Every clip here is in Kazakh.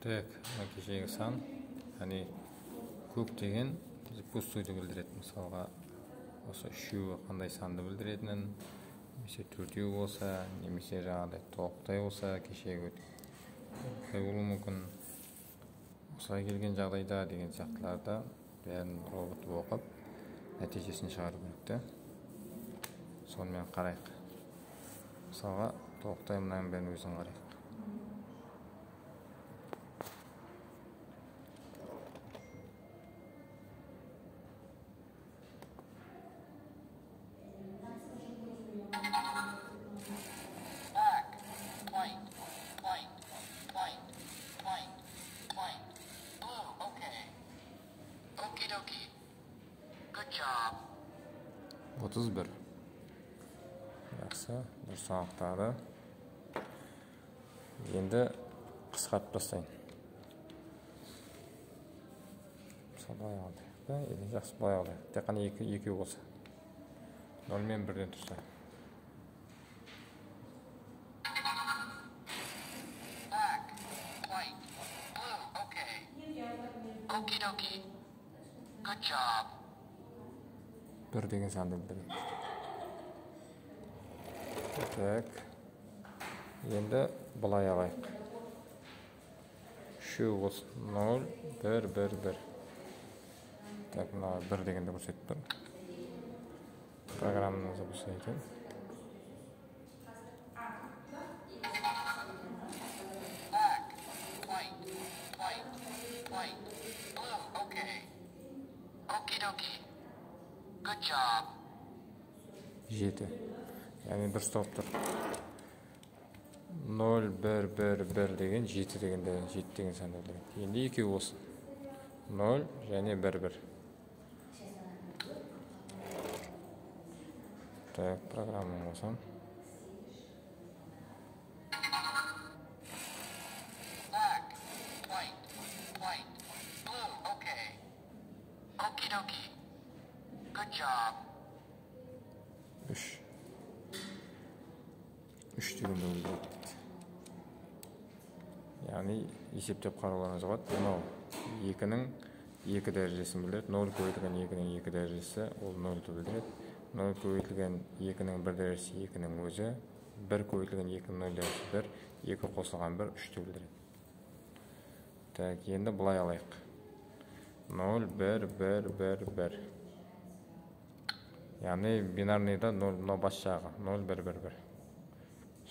Так, кешегі сан, көк деген пустойды білдіреді. Мысалға, осы үшеуі қандай санды білдіретінін, немесе төртеу болса, немесе жаңағыдай тоқтай болса, кешегі өткен болуы мүмкін. Осылай келген жағдайда деген сияқтыларды бәрін робот оқып, нәтижесін шығару керек. Сонымен қарайық. Мысалға, тоқтай мұнайын бәрін өзін қарайық. Otuz bir. Жақсы, дұрыс анықтады. Енді қысқартып тастайын. Былай алдық. Жақсы, былай алдық. Тек қана екеу болса. 0 мен 1-ден тұрса. Bir деген санды білдіреді. Так. Енді былай алайық. Үшеу болсын. 0, 1, 1, 1. Так, мына 1 дегенді көрсетіп тұр. Программаны запускайтын. Жеті. Яғни дұрыс тауып тұр. 0, 1, 1, 1 деген 7 деген санды білдіреді. Енді екеу болсын. 0 және 1, 1. Так, программаны болсам. Үш дегенді білдіреді. Яғни есептеп қарауларыңыз болады. Мынау 2-нің 2 дәрежесін білдіреді. 0 көбейтілген 2-нің 2 дәрежесі ол 0-ді білдіреді. 0 көбейтілген 2-нің 1 дәрежесі 2-нің өзі. 1 көбейтілген 2-нің 0 дәрежесі 1. 2 қосылған 1 3-ті білдіреді. Так, енді былай алайық. 0, 1, 1, 1, 1. Яғни бинарныйда 0 бас жағы. 0, 1, 1, 1.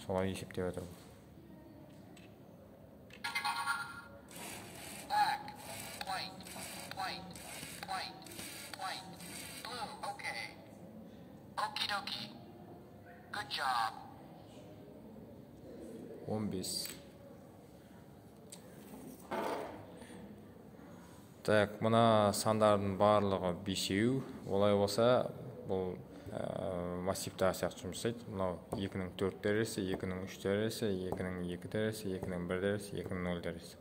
Солай есептеп өтір. Он бес. Так, мұна сандардың барлығы бесеу. Олай болса, бұл массивті сияқты жұмыс істейді. Мынау 2-нің 4 дәрежесі, 2-нің 3 дәрежесі, 2-нің 2 дәрежесі, 2-нің 1 дәрежесі, 2-нің 0 дәрежесі.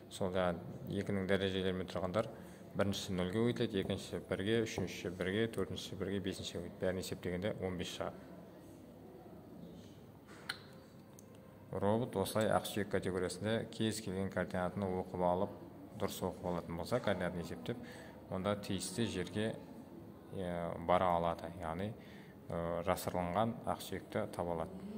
Сол 2-нің дәрежелерімен тұрғандар біріншісі 0-ге көбейтіледі, екіншісі 1-ге, үшіншісі 1-ге, төртіншісі 1-ге, бесіншісі 1-ге. Бәрін есептегенде 15 шығады. Робот осылай ақсүйек категориясында кез келген координатыны оқып алып, дұрыс оқып алатын болса, координатын есептеп, онда тиісті жерге бара алады. Яғни жасырылған ақсүйекті таба алады.